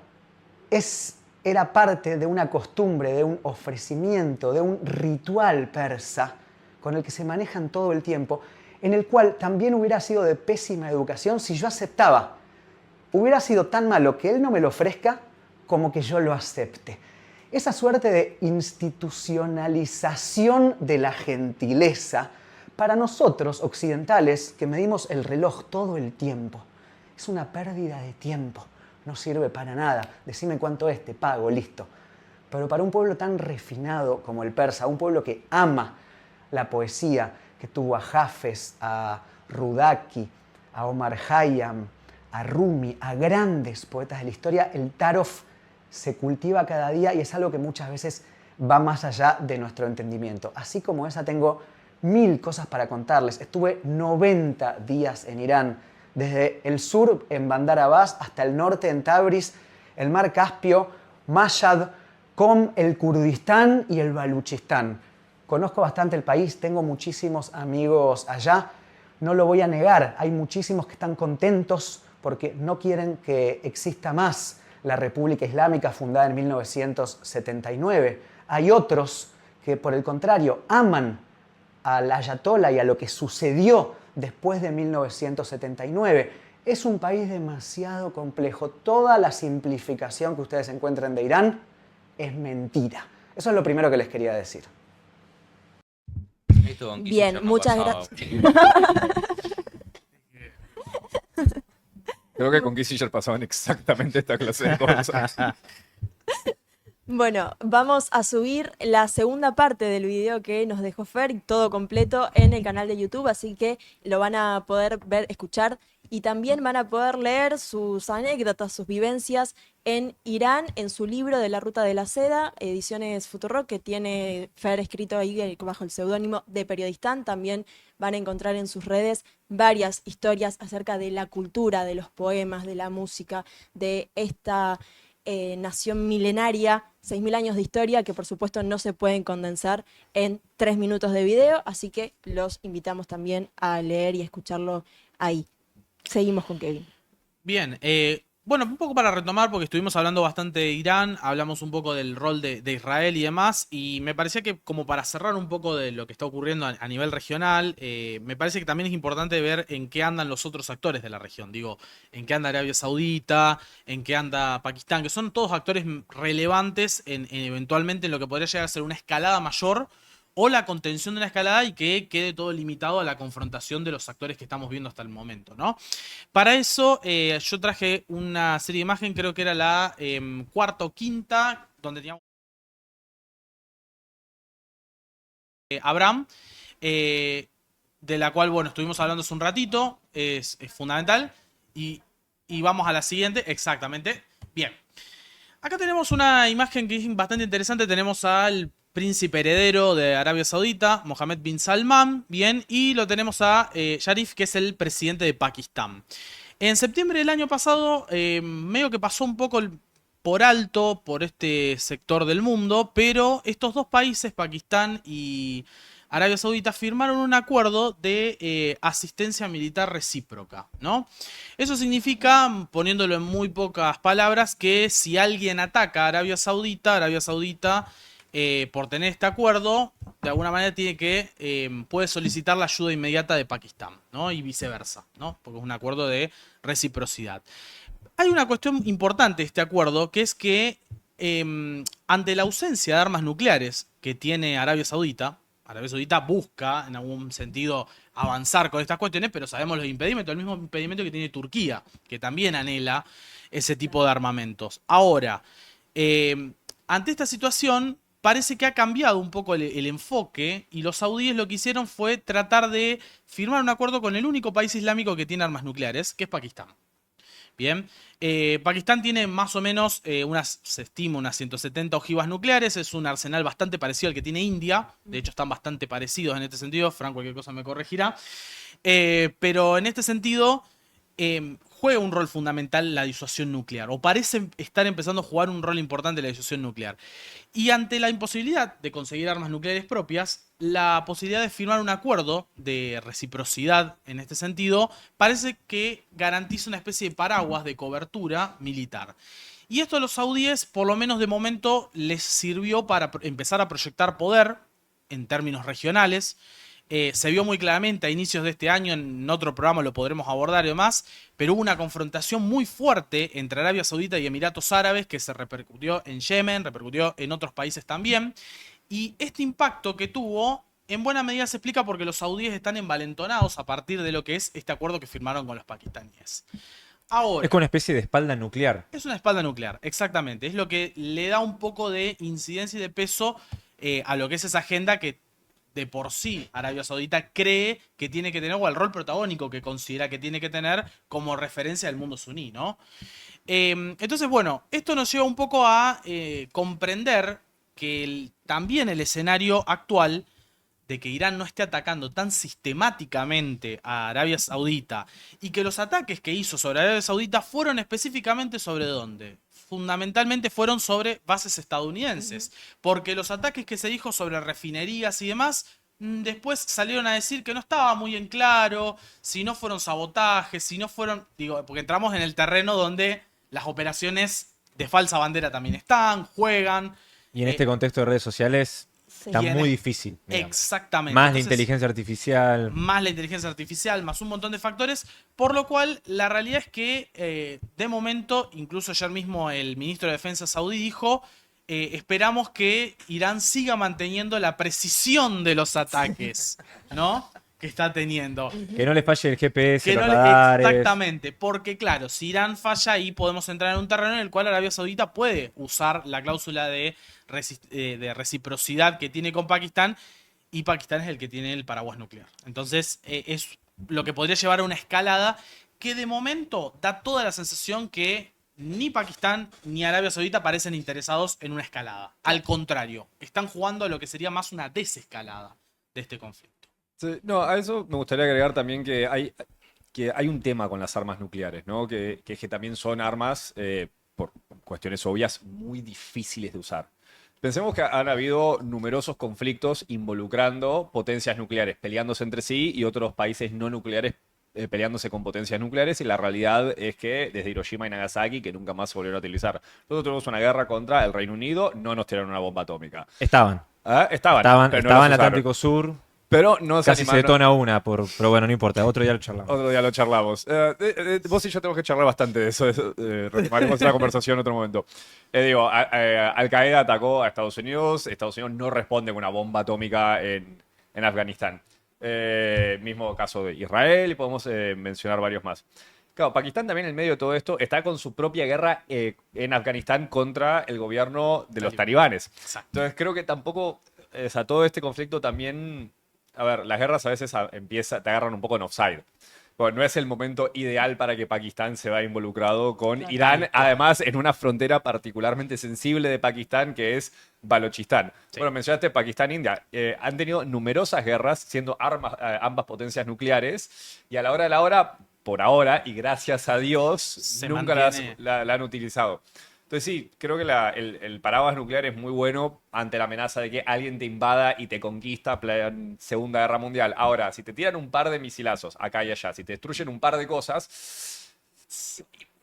era parte de una costumbre, de un ofrecimiento, de un ritual persa con el que se manejan todo el tiempo, en el cual también hubiera sido de pésima educación si yo aceptaba. Hubiera sido tan malo que él no me lo ofrezca como que yo lo acepte. Esa suerte de institucionalización de la gentileza, para nosotros occidentales que medimos el reloj todo el tiempo, es una pérdida de tiempo. No sirve para nada. Decime cuánto es, te pago, listo. Pero para un pueblo tan refinado como el persa, un pueblo que ama la poesía, que tuvo a Hafez, a Rudaki, a Omar Khayyam, a Rumi, a grandes poetas de la historia, el tarof se cultiva cada día y es algo que muchas veces va más allá de nuestro entendimiento. Así como esa, tengo 1000 cosas para contarles. Estuve 90 días en Irán, desde el sur en Bandar Abbas hasta el norte en Tabriz, el mar Caspio, Mashhad, Qom, el Kurdistán y el Baluchistán. Conozco bastante el país, tengo muchísimos amigos allá, no lo voy a negar, hay muchísimos que están contentos porque no quieren que exista más la República Islámica fundada en 1979. Hay otros que, por el contrario, aman al ayatolá y a lo que sucedió después de 1979. Es un país demasiado complejo. Toda la simplificación que ustedes encuentran de Irán es mentira. Eso es lo primero que les quería decir. Bien, muchas gracias. Creo que con Kissinger pasaban exactamente esta clase de cosas. Bueno, vamos a subir la segunda parte del video que nos dejó Fer, todo completo en el canal de YouTube, así que lo van a poder ver, escuchar y también van a poder leer sus anécdotas, sus vivencias en Irán, en su libro de la Ruta de la Seda, Ediciones Futurock, que tiene Fer escrito ahí bajo el seudónimo de Periodistán. También van a encontrar en sus redes varias historias acerca de la cultura, de los poemas, de la música, de esta nación milenaria, 6.000 años de historia que por supuesto no se pueden condensar en 3 minutos de video, así que los invitamos también a leer y escucharlo ahí. Seguimos con Kevin. Bien, bueno, un poco para retomar, porque estuvimos hablando bastante de Irán, hablamos un poco del rol de Israel y demás, y me parecía que como para cerrar un poco de lo que está ocurriendo a nivel regional, me parece que también es importante ver en qué andan los otros actores de la región. Digo, en qué anda Arabia Saudita, en qué anda Pakistán, que son todos actores relevantes en eventualmente en lo que podría llegar a ser una escalada mayor o la contención de una escalada y que quede todo limitado a la confrontación de los actores que estamos viendo hasta el momento, ¿no? Para eso yo traje una serie de imagen, creo que era la cuarta o quinta, donde teníamos Abraham, de la cual, bueno, estuvimos hablando hace un ratito, es fundamental, y vamos a la siguiente, exactamente. Bien, acá tenemos una imagen que es bastante interesante, tenemos al príncipe heredero de Arabia Saudita, Mohammed bin Salman, bien, y lo tenemos a Sharif, que es el presidente de Pakistán. En septiembre del año pasado, medio que pasó un poco por alto por este sector del mundo, pero estos dos países, Pakistán y Arabia Saudita, firmaron un acuerdo de asistencia militar recíproca, ¿no? Eso significa, poniéndolo en muy pocas palabras, que si alguien ataca a Arabia Saudita, por tener este acuerdo, de alguna manera puede solicitar la ayuda inmediata de Pakistán, ¿no? Y viceversa, ¿no? Porque es un acuerdo de reciprocidad. Hay una cuestión importante de este acuerdo, que es que ante la ausencia de armas nucleares que tiene Arabia Saudita busca en algún sentido avanzar con estas cuestiones, pero sabemos los impedimentos, el mismo impedimento que tiene Turquía, que también anhela ese tipo de armamentos. Ahora, ante esta situación, parece que ha cambiado un poco el enfoque y los saudíes lo que hicieron fue tratar de firmar un acuerdo con el único país islámico que tiene armas nucleares, que es Pakistán. Bien, Pakistán tiene más o menos se estima unas 170 ojivas nucleares, es un arsenal bastante parecido al que tiene India, de hecho están bastante parecidos en este sentido, Fran cualquier cosa me corregirá, pero en este sentido juega un rol fundamental la disuasión nuclear, o parece estar empezando a jugar un rol importante la disuasión nuclear. Y ante la imposibilidad de conseguir armas nucleares propias, la posibilidad de firmar un acuerdo de reciprocidad en este sentido parece que garantiza una especie de paraguas de cobertura militar. Y esto a los saudíes, por lo menos de momento, les sirvió para empezar a proyectar poder en términos regionales. Se vio muy claramente a inicios de este año, en otro programa lo podremos abordar y demás, pero hubo una confrontación muy fuerte entre Arabia Saudita y Emiratos Árabes que se repercutió en Yemen, repercutió en otros países también. Y este impacto que tuvo, en buena medida se explica porque los saudíes están envalentonados a partir de lo que es este acuerdo que firmaron con los pakistaníes. Ahora, Es como una especie de espalda nuclear. es una espalda nuclear, exactamente. Es lo que le da un poco de incidencia y de peso a lo que es esa agenda que de por sí Arabia Saudita cree que tiene que tener, o el rol protagónico que considera que tiene que tener como referencia del mundo suní, ¿no? Entonces, bueno, esto nos lleva un poco a comprender que también el escenario actual de que Irán no esté atacando tan sistemáticamente a Arabia Saudita y que los ataques que hizo sobre Arabia Saudita fueron específicamente sobre ¿dónde? Fundamentalmente fueron sobre bases estadounidenses, porque los ataques que se dijo sobre refinerías y demás, después salieron a decir que no estaba muy en claro si no fueron sabotajes, si no fueron, digo, porque entramos en el terreno donde las operaciones de falsa bandera también juegan. Y en este contexto de redes sociales está y muy difícil. Digamos. Exactamente. Más Entonces, la inteligencia artificial. más la inteligencia artificial, más un montón de factores, por lo cual la realidad es que de momento, incluso ayer mismo el ministro de Defensa saudí dijo, esperamos que Irán siga manteniendo la precisión de los ataques, ¿no? Que está teniendo. Que no le falle el GPS, Que los no le- radares. exactamente, porque claro, si Irán falla ahí podemos entrar en un terreno en el cual Arabia Saudita puede usar la cláusula de reciprocidad que tiene con Pakistán, y Pakistán es el que tiene el paraguas nuclear. Entonces es lo que podría llevar a una escalada que de momento da toda la sensación que ni Pakistán ni Arabia Saudita parecen interesados en una escalada. Al contrario, están jugando a lo que sería más una desescalada de este conflicto. Sí, no, a eso me gustaría agregar también que hay un tema con las armas nucleares, ¿no? Que también son armas, por cuestiones obvias, muy difíciles de usar. Pensemos que han habido numerosos conflictos involucrando potencias nucleares, peleándose entre sí y otros países no nucleares peleándose con potencias nucleares, y la realidad es que desde Hiroshima y Nagasaki, que nunca más se volvieron a utilizar. Nosotros tuvimos una guerra contra el Reino Unido, no nos tiraron una bomba atómica. Estaban Estaban en pero el no las usaron. Atlántico Sur. Pero no Casi se animaron. detona una, pero bueno, no importa. Otro día lo charlamos. Otro día lo charlamos. Vos y yo tenemos que charlar bastante de eso. Retomaremos la conversación en otro momento. Al-Qaeda atacó a Estados Unidos. Estados Unidos no responde con una bomba atómica en Afganistán. Mismo caso de Israel, y podemos mencionar varios más. Claro, Pakistán también en medio de todo esto está con su propia guerra en Afganistán contra el gobierno de los talibanes. Exacto. Entonces creo que tampoco, todo este conflicto también... A ver, las guerras a veces te agarran un poco en offside. Bueno, no es el momento ideal para que Pakistán se vaya involucrado con Irán, además en una frontera particularmente sensible de Pakistán, que es Balochistán. Sí. Bueno, mencionaste Pakistán-India. Han tenido numerosas guerras, siendo ambas potencias nucleares, y a la hora de la hora, por ahora, y gracias a Dios, nunca mantiene. la han utilizado. Entonces sí, creo que el paraguas nuclear es muy bueno ante la amenaza de que alguien te invada y te conquista, plan Segunda Guerra Mundial. Ahora, si te tiran un par de misilazos acá y allá, si te destruyen un par de cosas,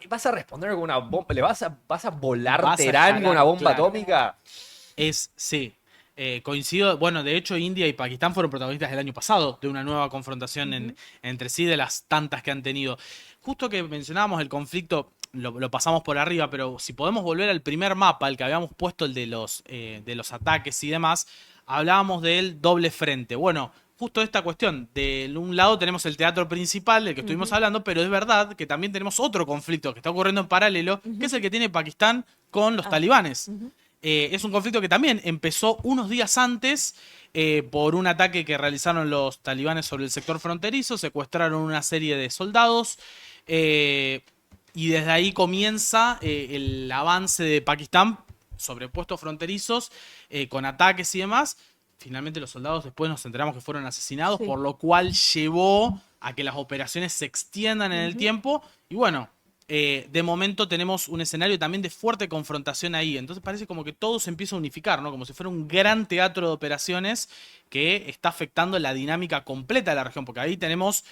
¿vas a responder con una bomba? ¿Vas a volar Vas a Teherán jalar, con una bomba claro. atómica? Sí. Coincido, bueno, de hecho India y Pakistán fueron protagonistas el año pasado de una nueva confrontación entre sí, de las tantas que han tenido. Justo que mencionábamos el conflicto, lo pasamos por arriba, pero si podemos volver al primer mapa, el que habíamos puesto, el de los ataques y demás, hablábamos del doble frente. Bueno, justo esta cuestión, de un lado tenemos el teatro principal del que estuvimos hablando, pero es verdad que también tenemos otro conflicto que está ocurriendo en paralelo, que es el que tiene Pakistán con los talibanes. Es un conflicto que también empezó unos días antes por un ataque que realizaron los talibanes sobre el sector fronterizo, secuestraron una serie de soldados y desde ahí comienza el avance de Pakistán sobre puestos fronterizos con ataques y demás. Finalmente los soldados después nos enteramos que fueron asesinados, Sí. por lo cual llevó a que las operaciones se extiendan en el tiempo y bueno... de momento tenemos un escenario también de fuerte confrontación ahí. Entonces parece como que todo se empieza a unificar, ¿no? Como si fuera un gran teatro de operaciones que está afectando la dinámica completa de la región. Porque ahí tenemos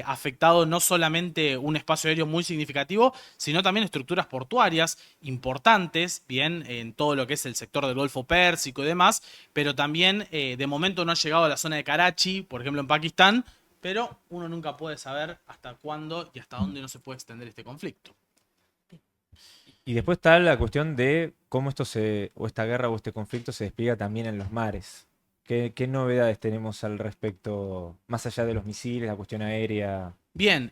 afectado no solamente un espacio aéreo muy significativo, sino también estructuras portuarias importantes, bien, en todo lo que es el sector del Golfo Pérsico y demás. Pero también de momento no ha llegado a la zona de Karachi, por ejemplo en Pakistán. Pero uno nunca puede saber hasta cuándo y hasta dónde no se puede extender este conflicto. Y después está la cuestión de cómo o esta guerra o este conflicto se despliega también en los mares. ¿Qué novedades tenemos al respecto, más allá de los misiles, la cuestión aérea? Bien,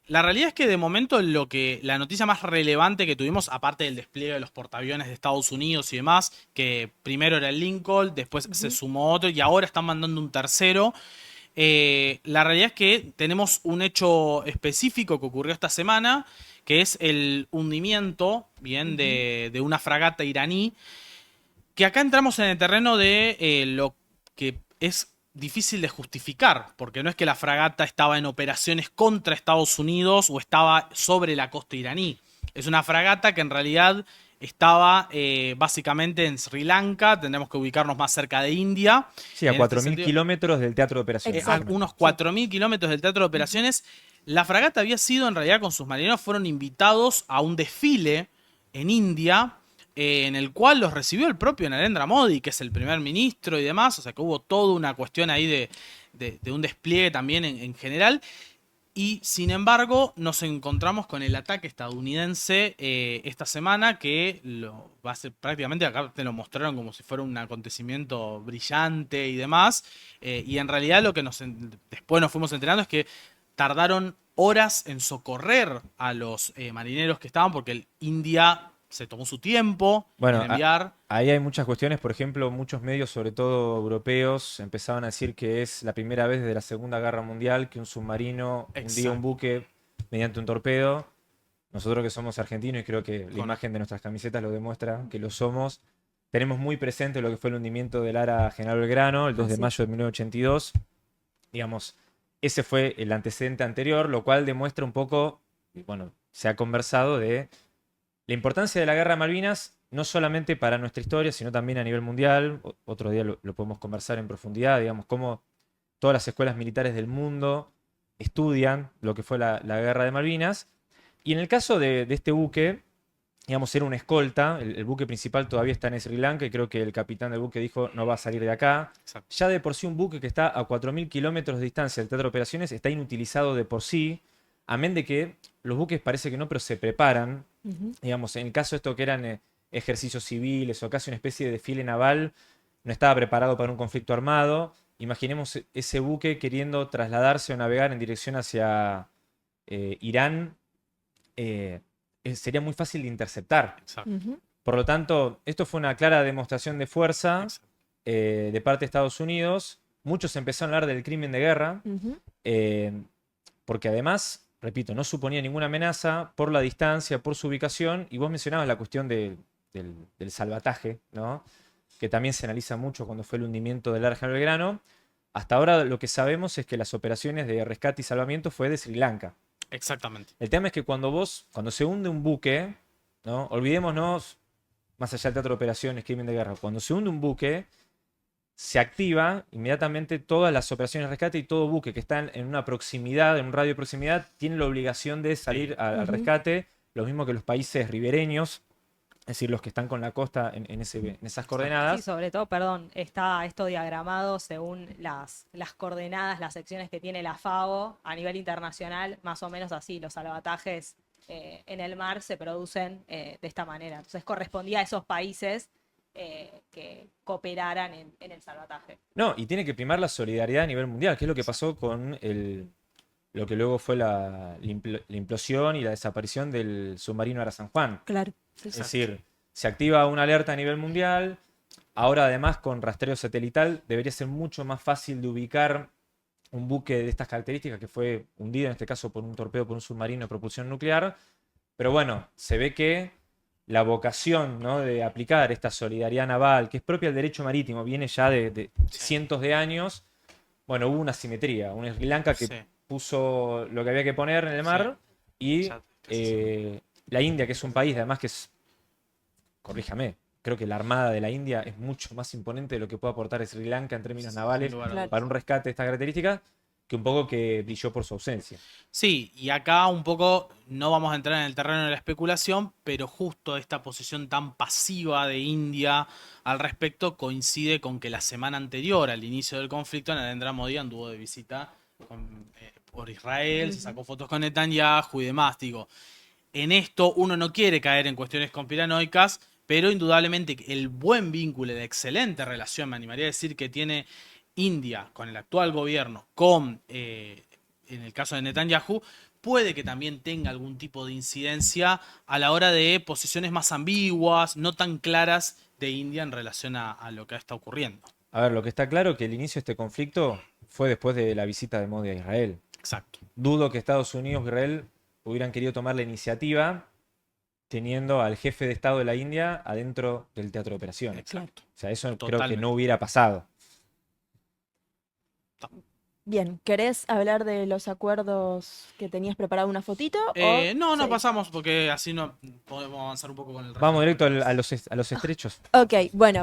la realidad es que de momento la noticia más relevante que tuvimos, aparte del despliegue de los portaaviones de Estados Unidos y demás, que primero era el Lincoln, después se sumó otro y ahora están mandando un tercero. La realidad es que tenemos un hecho específico que ocurrió esta semana, que es el hundimiento, bien, de una fragata iraní, que acá entramos en el terreno de lo que es difícil de justificar, porque no es que la fragata estaba en operaciones contra Estados Unidos o estaba sobre la costa iraní. Es una fragata que en realidad estaba básicamente en Sri Lanka, tendremos que ubicarnos más cerca de India. Sí, a En este 4.000 sentido, kilómetros del teatro de operaciones. Exacto. a unos 4.000 kilómetros del teatro de operaciones. La fragata había sido, en realidad, con sus marineros, fueron invitados a un desfile en India, en el cual los recibió el propio Narendra Modi, que es el primer ministro y demás. O sea que hubo toda una cuestión ahí de un despliegue también en general. Y sin embargo, nos encontramos con el ataque estadounidense esta semana, que va a ser prácticamente, acá te lo mostraron como si fuera un acontecimiento brillante y demás. Y en realidad lo que después nos fuimos enterando es que tardaron horas en socorrer a los marineros que estaban, porque el India se tomó su tiempo Bueno, en enviar. ahí hay muchas cuestiones. Por ejemplo, muchos medios, sobre todo europeos, empezaban a decir que es la primera vez desde la Segunda Guerra Mundial que un submarino hundía Exacto. un buque mediante un torpedo. Nosotros que somos argentinos, y creo que la imagen de nuestras camisetas lo demuestra que lo somos, tenemos muy presente lo que fue el hundimiento del Ara General Belgrano el 2 de mayo de 1982. Digamos, ese fue el antecedente anterior, lo cual demuestra un poco, y bueno, se ha conversado de la importancia de la Guerra de Malvinas, no solamente para nuestra historia, sino también a nivel mundial. Otro día lo podemos conversar en profundidad, digamos, cómo todas las escuelas militares del mundo estudian lo que fue la Guerra de Malvinas. Y en el caso de este buque, digamos, era una escolta, el buque principal todavía está en Sri Lanka y creo que el capitán del buque dijo no va a salir de acá. Exacto. Ya de por sí un buque que está a 4.000 kilómetros de distancia del teatro de operaciones está inutilizado de por sí, amén de que los buques parece que no, pero se preparan. Digamos, en el caso de esto que eran ejercicios civiles o casi una especie de desfile naval, no estaba preparado para un conflicto armado. Imaginemos ese buque queriendo trasladarse o navegar en dirección hacia Irán. Sería muy fácil de interceptar. Exacto. Por lo tanto, esto fue una clara demostración de fuerza de parte de Estados Unidos. Muchos empezaron a hablar del crimen de guerra, porque además, repito, no suponía ninguna amenaza por la distancia, por su ubicación, y vos mencionabas la cuestión del salvataje, ¿no? Que también se analiza mucho cuando fue el hundimiento del Ara General Belgrano. Hasta ahora lo que sabemos es que las operaciones de rescate y salvamiento fue de Sri Lanka. Exactamente. El tema es que cuando se hunde un buque, ¿no? Olvidémonos, más allá del teatro de operaciones, crimen de guerra, cuando se hunde un buque, se activa inmediatamente todas las operaciones de rescate y todo buque que está en una proximidad, en un radio de proximidad, tiene la obligación de salir al rescate, lo mismo que los países ribereños, es decir, los que están con la costa en esas coordenadas. Sí, sobre todo, perdón, está esto diagramado según las coordenadas, las secciones que tiene la FAO a nivel internacional, más o menos así, los salvatajes en el mar se producen de esta manera. Entonces correspondía a esos países que cooperaran en el salvataje. No, y tiene que primar la solidaridad a nivel mundial, que es lo que pasó con lo que luego fue la implosión y la desaparición del submarino Ara San Juan. Claro. Es decir, se activa una alerta a nivel mundial. Ahora, además, con rastreo satelital, debería ser mucho más fácil de ubicar un buque de estas características que fue hundido, en este caso, por un torpedo, por un submarino de propulsión nuclear. Pero bueno, se ve que la vocación, ¿no?, de aplicar esta solidaridad naval, que es propia del derecho marítimo, viene ya de cientos de años. Bueno, hubo una simetría. Una Sri Lanka que puso lo que había que poner en el mar y la India, que es un país, además que es, corríjame, creo que la armada de la India es mucho más imponente de lo que puede aportar Sri Lanka en términos navales para un rescate de estas características, que un poco que brilló por su ausencia. Sí, y acá un poco no vamos a entrar en el terreno de la especulación, pero justo esta posición tan pasiva de India al respecto coincide con que la semana anterior al inicio del conflicto Narendra Modi anduvo de visita por Israel, se sacó fotos con Netanyahu y demás, digo. En esto uno no quiere caer en cuestiones conspiranoicas, pero indudablemente el buen vínculo, la excelente relación, me animaría a decir, que tiene India con el actual gobierno, en el caso de Netanyahu, puede que también tenga algún tipo de incidencia a la hora de posiciones más ambiguas, no tan claras de India en relación a lo que está ocurriendo. A ver, lo que está claro es que el inicio de este conflicto fue después de la visita de Modi a Israel. Exacto. Dudo que Estados Unidos y Israel hubieran querido tomar la iniciativa teniendo al jefe de Estado de la India adentro del teatro de operaciones. Exacto. O sea, eso Totalmente. creo que no hubiera pasado. Bien, ¿querés hablar de los acuerdos que tenías preparado una fotito? No, Sí. pasamos porque así no podemos avanzar un poco con el resto. Vamos directo a los estrechos. Ok, bueno.